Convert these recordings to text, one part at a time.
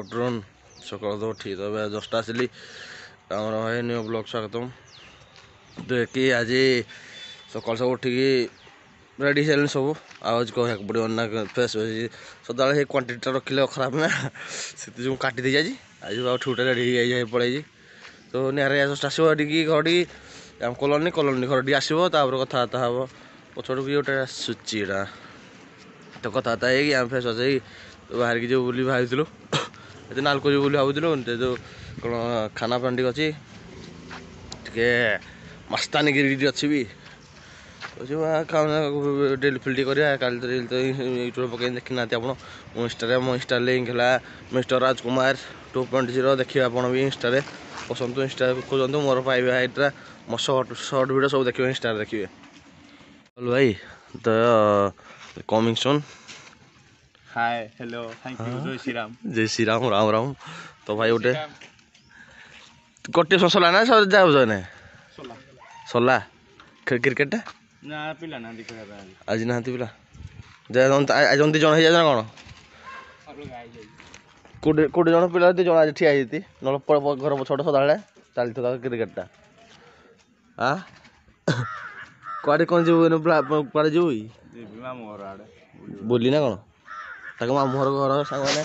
Afternoon सकाल तो ठीक है जस्ट आसली भाई न्यू ब्लॉग स्वागतम देखिए आज सकाल सब उठिकी रेडी है सब आज कह पड़ो ना फ्रेश सदा क्वांटिटी रखिले खराब ना से काटी दे आज आज उठी उठे रेडी पड़े तो निहारे जस्ट आसो घर आम कलोनी कलोनी घर आसो कथबार्ता हम पछड़ की गोटे आसूची तो कथबार्ता आम फ्रेश बाहर की जो बोली भाई ये नालको जो बोली भावुलु जो कौन खाना पानी अच्छी टे मस्तानी गिरी अच्छी भी डेली फिल्ड करा कल तो यूट्यूब पकड़ देखी ना आप इंस्टा मो इंस्टा लिंक है मिस्टर राजकुमार 2.0 देखिए आप भी इंस्टा पसंद इंस्टा खोजतु मोर पाइबे हाइट्रा मो सर्ट वीडियो सब देखिए इंस्टा देखिए भाई तो coming soon hi hello thank you जय श्री राम राम राम तो भाई गोटे गोटे सला ना सब जाऊ ना सला क्रिकेट ना पिला ना आज ना पिला आज जन जन है ना कौन कोटे जन पिला दी जन आज ठिया ना घर छोट सदा चलता क्रिकेटा हाँ कड़े कौन जीव कड़े जीव बोली ना कौन ताक मामू घर सांग मैंने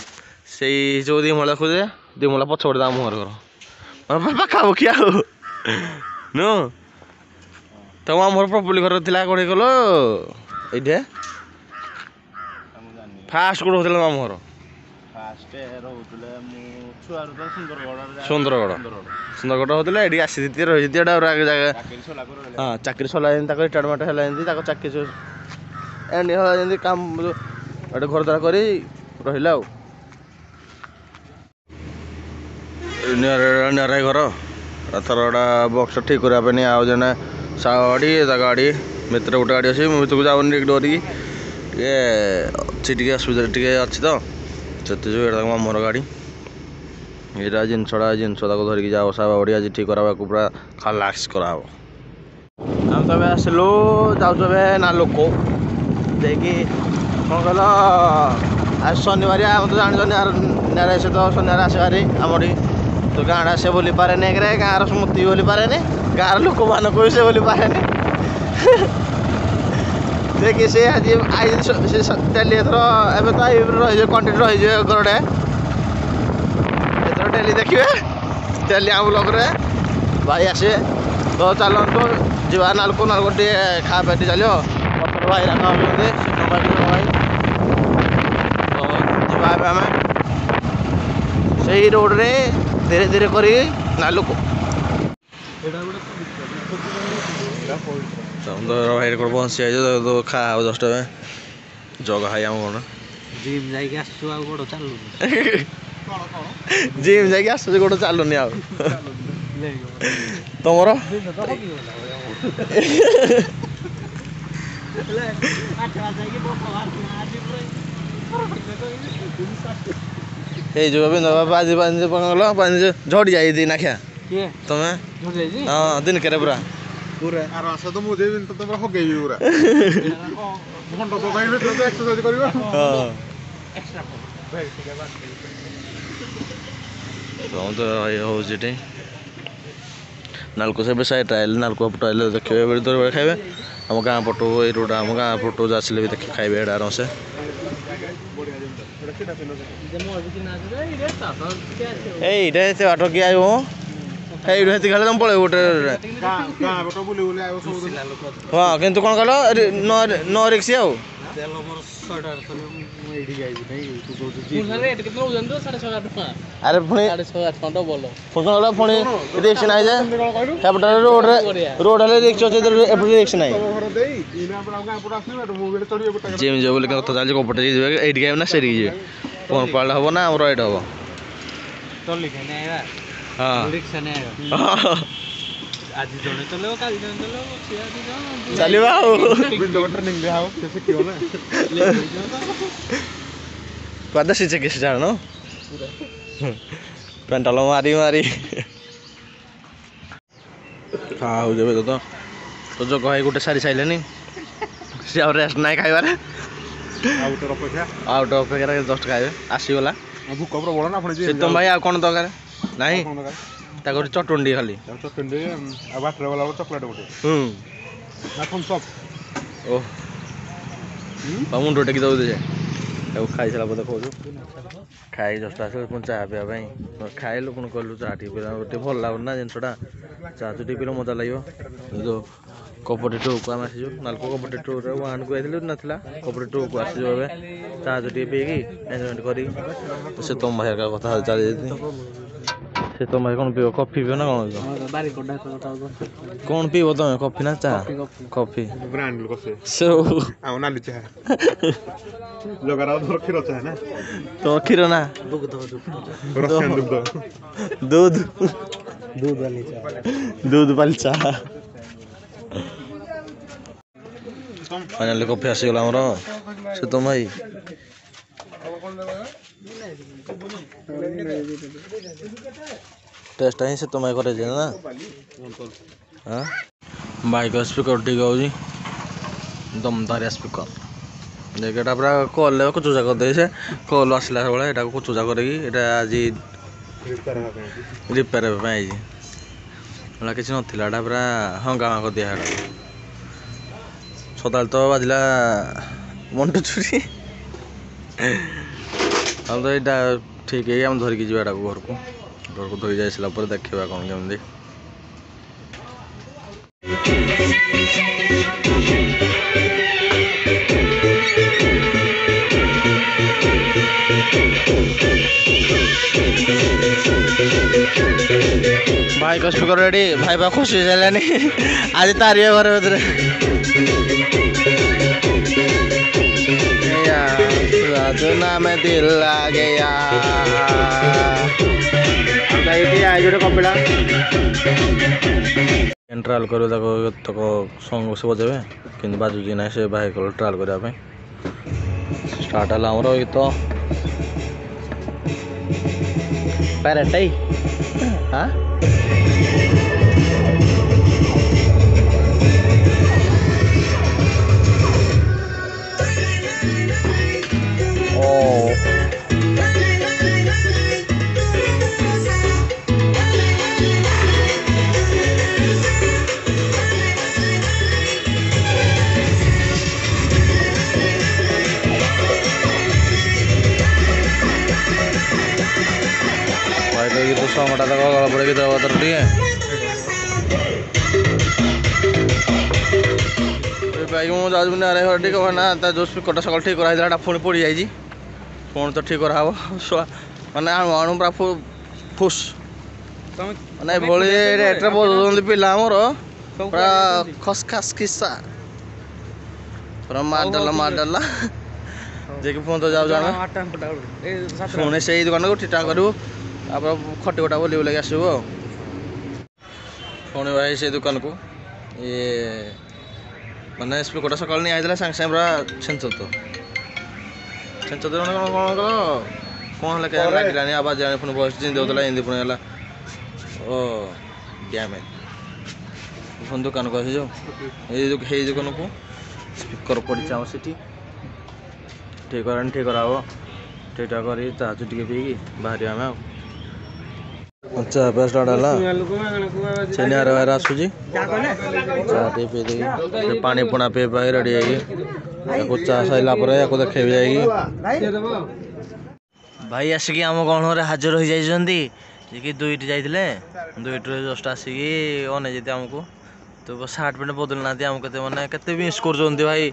से जो दिमला खोजे दिमला पछपटे मामू घर घर पाखापाखि नु तो मामू प्रॉपर्ली घर थी कौन गल ये फास्ट कौन होता मामू घर सुंदरगढ़ सुंदरगढ़ होता ये आसी रही जगह हाँ चाकरी सरला रिटायरमेंट है चाकरी एंड काम गोटे घर द्वारा कर रहा निराई घर थर गोटा बक्स ठीक करने आउ जन सा गाड़ी गाड़ी मित्र गोटे गाड़ी अच्छी मित्र को जाऊनी डरिकी टे असुविधा टे अच्छी तो से मामूर गाड़ी यहाँ जिनस धरिकी जाओ सा गाड़ी आज ठीक करा पूरा खालाक्स करा हम तो आसलु जाऊ ना लोक देखिए कौन कल आज शनिवार आम तो जान नारे से तो शनिवार आसबारी आमरी तो गाँव आसे बोली पारे गाँव स्मृति बोली पारे गाँव लोक मान को से बोली पारे देखिए से आज डेली एथर एवं तो रही कंटेन्ट रही गरडे एथर डेली देखिए डेली आम ब्लॉग रे भाई आसे तो चलते जा नालको नालको टे खा पे चलो पथर भाई भाई आम से रोड रे धीरे धीरे कर नालुक भाई कौन बंसी आई तो खा 10 टाइम जग हाई आम कौन जिम जाइए आसु गोड़ चलु जिम जाइए आस गोड़ चलुनि आ तुमर जो बाजी बाजी झड़ी जाई नाखिया तुम्हें हाँ दिन के पूरा पूरा आर आसा तो मुझे भी तो हो गई पूरा घंटा तो भाई तो एक्सरसाइज करियो हां एक्स्ट्रा तो भाई हो जेटे नालको से साइड ट्रायल नालको ट्रायल देखिए बेले दर खाइबे हम गाँ पटो ये रोड हम गाँ पटो आसिले भी देखिए खाइबे आराम से बाट किए आए खाली तुम पड़े गोटे हाँ कि कौन कल न रिक्स आउ अरे पुणी पुणी रिक्स ना रोड रिक्स अच्छे रिक्स ना जिम जो बोले कथा चलती कपटे ये ना से कौन पाला हम ना आम एट हम हाँ आज जने चलो काल जने चलो चलिबा विंडो ट्रेनिंग ले आओ कैसे कियो ना पादा से चेक से जानो पेंटालो मारी मारी हां हो जेबे तो जो कहे गोटे सारी साइलेनी से और रेस्ट नाही खाइबारे आउट ऑफ अपेक्षा जस्ट खाइबे आसी गला ଭୁକ ପ୍ରବଳ ନା ପୁଣି ଶୀତମ ଭାଇ ଆଉ କ'ଣ ଦରକାର ନାହିଁ କଣ ଦରକାର ତାକୁ ଗୋଟେ ଚଟଣି ଟିକେ ଖାଲି ଚଟଣି ଆଉ ବାଟରେ ଗଲା ଚକୋଲେଟ୍ ଗୋଟେ ନା ଥମ୍ସଅପ୍ ଓହ ମୁଣ୍ଡ ଟେକି ଦେବୁ ଯେ ତାକୁ ଖାଇସାରିଲା ପରେ କହୁଛୁ ଖାଇ ଜଷ୍ଟ ଆସିଲେ ପୁଣି ଚାହା ପିଇବା ପାଇଁ ଖାଇଲୁ ପୁଣି କହିଲୁ ଚାହା ଟିକେ ପିଇବା ଟିକେ ଭଲ ଲାଗୁନି ନା ଜିନିଷଟା ଚାହା ଟିକେ ପିଇଲେ ମଜା ଲାଗିବ ଯେଉଁ କପଟି ଟୁକୁ ଆମେ ଆସିଛୁ ନାଲକୋ କପଟି ଟୁରେ ୱାନ୍କୁ ଯାଇଥିଲୁ ନଥିଲା କପଟି ଟୁକୁ ଆସିଛୁ ଏବେ ଚାହା ଟିକେ ପିଇକି ଏନ୍ଜୟମେଣ୍ଟ କରିକି ସେ ତମ ଭାଇ କଥା ଚାଲିଯାଇଛି ସେ ତମ ଭାଇ କ'ଣ ପିଇବ କଫି ପିଇବ ନା କ'ଣ କ'ଣ ପିଇବ ତମେ କଫି ନା ଚା କଫି ବ୍ରାଣ୍ଡ ଲୋକ ସେ ସବୁ ଆମ ନାଲି ଚାହା ଜଗାର ଧର କ୍ଷୀର ଚାହା ନା ତ କ୍ଷୀର ନା ରସିଆନ ଦୁଗ୍ଧ दूध दूध वाली चाह फाइनाली कॉफी आसीगला आमर से तुम भाई टेस्ट ही से तुम करे ना हाँ बाइक स्पीकर ठीक हो दमदारिया स्पीकर देखा पूरा कल कुचुचा करदे से कल आसला सब यहाँ कुचुचा करी आज रिपेयर आई किसी नाला एटा पूरा हंगामा कर दिया सदा तो बाजला मंटू चुरी तो यहाँ ठीक है आम धरिकी जी घर को धरी जाइला देखा कौन केमी भाई को स्पीकर रेडी भाई बा खुशी जानी आज तारी घर भर सुना में दिल आ गया कपिड़ा ट्रायल कर सॉन्ग से बजेबे कि बाजुची ना से भाई को ट्रायल करने स्टार्ट है आमर गीत पैरेट हाँ तो सॉन्गटा तो गला पड़े गीत बतर दिए मुझे अरे ठीक ना जो स्पीकर सकाल ठीक कराई पुणी पड़ जाए पुणी तो ठीक कराब मैंने आणु आणु पूरा फुस मैंने भाई रेट्रे बजाऊँ पिला आमर पूरा खसखास खिस्सा पूरा मारडाला जे कि फोन तो जाऊ पुणी से दुकान को ठीक ठाक करूँ आप खटी खटा बोली बोल आसब पुणी भाई से दुकान को ये मैंने स्पीकर सकाल नहीं आई सागे सागे पूरा छेंच मैंने कौन कौन लगे आवाज आने पुणी बस देला एमती पुणी है ओ डैमेज पुणी दुकान को आसी जाऊ दुकान को स्पीकर पड़ी से ठीक कराब ठीक ठाक कर चुटी पी बाहर आम चाह पे स्टार्ट है निहार बाहर आसूँ चाह टे पी दे पानी पुणा पी पाई रेडी है चाह सारा या देखे जाएगी भाई आसिक आम गण हाजर हो जाइए दुईट जाते दुईट जस्ट आसिक अने आमको तो सार्ट पैंट बदल ना आमको मैंने के मिस कर भाई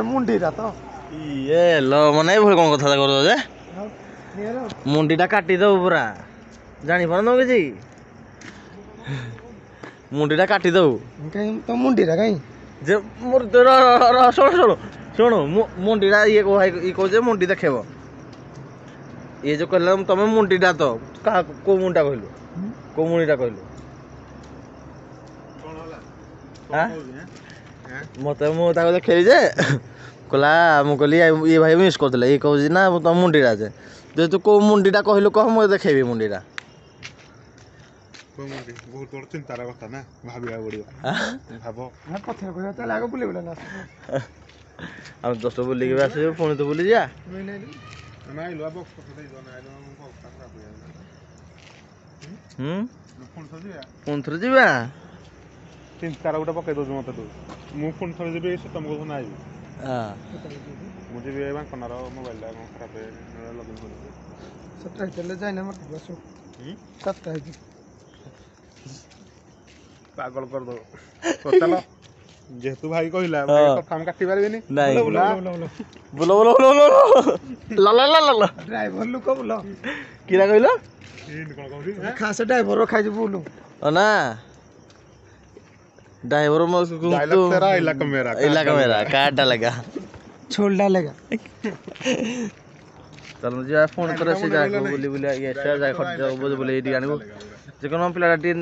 मुंडीरा तो ये लो मन ये कौन कथा कर मुंडीटा काटिदेव पूरा जापार न कि मुंडीटा काटिदेव तो मुंडीरा कहीं शुणु शुणु मुंडीटा ये भाई ये कह मुंडी देखेब ये जो कहला तुम मुंडीटा तो क्या कौ मुंडा कहलु कौ मुंडीटा कहलु मत मुझे देखी जे कहला मुझे ये भाई मिस कर ये कहूँ ना तुम मुंडीटा जे तू कौ मुंडीटा कहलु कह मुझे देखेबी मुंडीटा बहुत बड़ चिंतार कथा ना भाविया पड़ो भाव कथा कह बुले बुला ଆମେ ଦଶ ବୁଲିକି ବି ଆସିବୁ ପୁଣି ତ ବୁଲି ଯା ଆମେ ଆଇଲୁ ଆ ବକ୍ସ କଥା ଦେଇ ଦୋନା ଆଇଲୁ ବକ୍ସ ଖରାପ ହେଇଗଲା ପୁଣି ଥରେ ଯିବା ପୁଣି ଥରେ ଯିବା ତିନି ତାର ଗୋଟେ ପକେଇ ଦଉଛୁ ମତେ ତୁ ମୁଁ ପୁଣି ଥରେ ଯିବି ସେ ତମକୁ କହୁଛୁ ନା ଆଇବି ମୁଁ ଯିବି ଏ ବାଙ୍କନାର ମୋବାଇଲଟା କ'ଣ ଖରାପ ଲଗିନ୍ କରିବି ସେଟା ହେଇଥିଲେ ଯାଇନା ମତେ ବସ ସାତଟା ହେଇଛି ପାଗଳ କରିଦବ ଚାଲ ଯେହେତୁ ଭାଇ କହିଲା କଥା ଆମେ କାଟି ପାରିବିନି ବୁଲ ବୁଲ ବୁଲ ବୁଲ ଡ୍ରାଇଭର ଲୋକ ବୁଲ କିରା କହିଲ ଖାସ ଡ୍ରାଇଭର ଖାଇଛି ବୁଲୁ ନା ड्राइवर इलाका मेरा कार्ड डालेगा छोड़ डालेगा चलो जी फोन करे से जाको बुली बुली ये से जा खट जाओ बुली बुली एडी आनिबो जे कोन पिलाडा टीन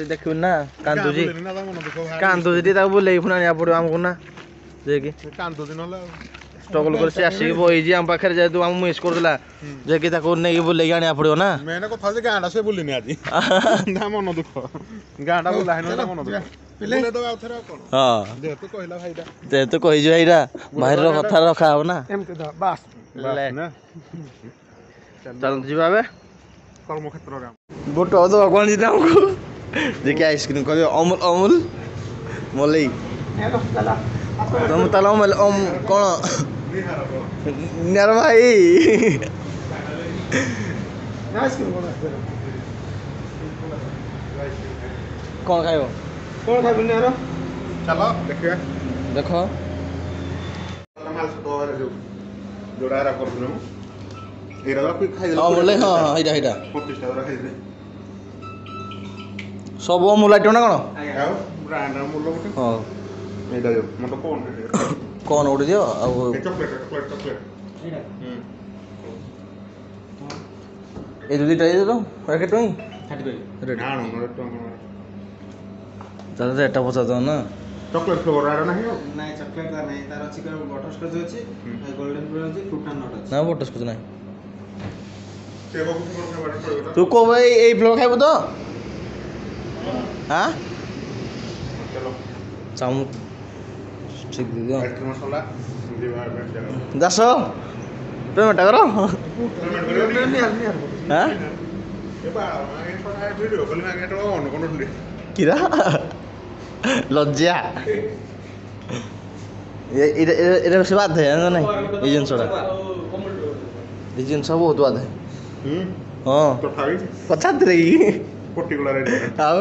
देखियो ना कांदू जी ता बुले पुना आनिया पड़ो हमको ना जे कि कांदू दिन होला स्ट्रगल कर से आसी बई जी हम पाखर जाय तू हम मिस कर दिला जे कि ताको नै बुले आनिया पड़ो ना मैंने कथा जे गांडा से बुलिनी आजी ना मन दुख गांडा बुला है ना मन दुख पिले तो आउथरा कोन हां जेतु कहला भाईडा जेतु कहि जो भाईडा बाहर रो कथा रखा हो ना एमते दा बस ले ना चल जीवा बे कर्म क्षेत्र रे बोटो तो भगवान जी हमको जे कि आइसक्रीम कहियो अमूल अमूल मलई हेलो चला तुम तला मल ओम कोन निहार भाई नाइस क्यों बोला कौन खाइबो कौन खाइबो निहार चलो देखिए देखो माल सतो रे जो जोड़ा रा कर दिनु एरा भी खाइ हां बोले हां हाइडा हाइडा 25 टा खाइ दे सब अमूल आइटम ना कोन आओ ब्रांड अमूल गोटे हां एटा जो मतो कोन उड़ दियो आ चॉकलेट ए जल्दी ट्राई दे दो पैकेट में 35 रेडी हां नो चल से एटा पचा दो ना चॉकलेट फ्लेवर आरा नहीं नहीं चॉकलेट का नहीं तार अछि बटर स्कॉच अछि गोल्डन फ्लेवर अछि फ्रूट एंड नट अछि ना बटर स्कॉच नहीं सेवा को फ्लेवर पड़ेगा तू को भाई ए फ्लेवर खाइबो तो हां चलो चामु ठीक दे दियो आइसक्रीम मसाला दिवा पेमेंट दासो पेमेंट करो निहार हां ए बा मागे छोटा वीडियो कॉल मागे तो ऑन कोन उठले किरा लज्जा ये से बात है ना नहीं ये जिनसड़ा ये जिनस बहुत बात है हां तो ठाई कथा रे पर्टिकुलर आओ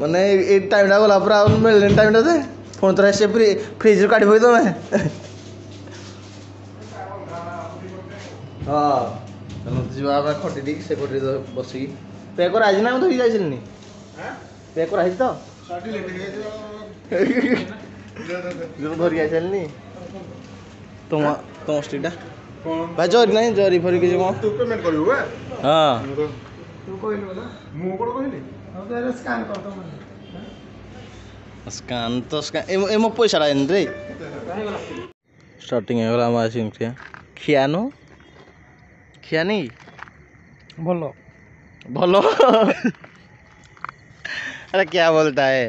माने ए टाइम ला गला पूरा मिलन टाइम ला दे फोन तो से फ्रीज रो काटी होई तो मैं हां चलो जीवा बा खटी दी से खटी बसी पे कर आज ना तो ही जाइल नी हां पे कर आज तो शादी लेते गए जो धरि आइल नी तुम स्ट्रीटा कौन भाई जोरी नहीं जोरी फरी के जो तू पेमेंट करियो बे हां तू कहलो ना मु कोन कहली अब तेरे स्कैन कर दो मैं स्कैन तो स्कैन एमो पैसा लाइन रे स्टार्टिंग है वाला मासिंग के खियानो खिया नहीं बोलो भलो अरे क्या बोलता है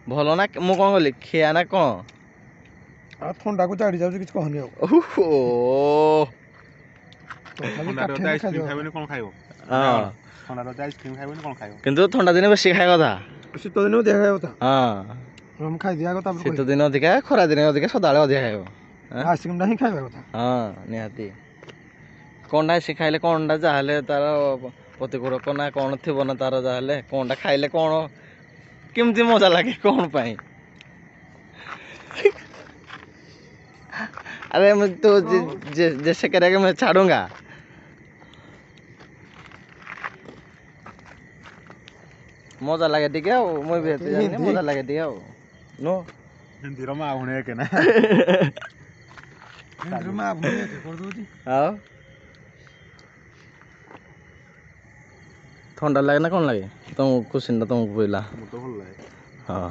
भलो ना मु कौन बोली खिया ना कौन आ ठंडा को चाड़ी जाउ किछ कहनी हो ओहो ठंडा आइसक्रीम खाइबो कोन खाइबो हां ठंडा आइसक्रीम खाइबो कोन खाइबो किंतु ठंडा दिन बेसी खाय कथा शीत दिन देखा होता हां हम खाइ दिया कथा शीत दिन अधिका खरा दिन अधिका सदाळे अधिका खाइबो आइसक्रीम नहीं खाइबा कथा हां निहाती कोनडा सिखाइले कोनडा जाहले तार प्रतिकूलक ना कौन थी ना तार जाहले कोनटा खाइले कौन केमती मजा लगे कौन पाई अरे मैं तो जैसे करेगा मैं छाड़ूंगा मजा लगे ठीक है मैं भी मजा लगे ठीक है नो हिंदी रमा होने के ना हिंदी रमा होने के कर दो जी हां ठंडा लगे ना कौन लगे तुम खुशी ना तुमको बोला तो भल लागे हां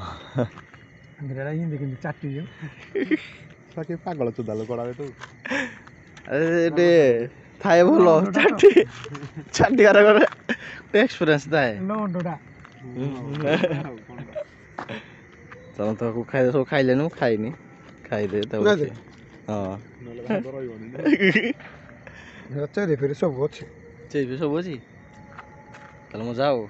अंग्रेजा हिंदी के चाटी जो साके पागल चुदालो कोड़ा तू अरे दे थाए बोलो चाटी चाटी करे एक्सपीरियंस था है नो डोडा चलो तो को खाइ सब खाइ लेनु खाइ नहीं खाइ दे तो ହଁ ନହେଲେ ଭାଗ ରହିବନି ନା। ଚେରି ଫେରି ସବୁ ଅଛି। ସେଇ ବି ସବୁ ଅଛି ତାହେଲେ ମଜା ଆଉ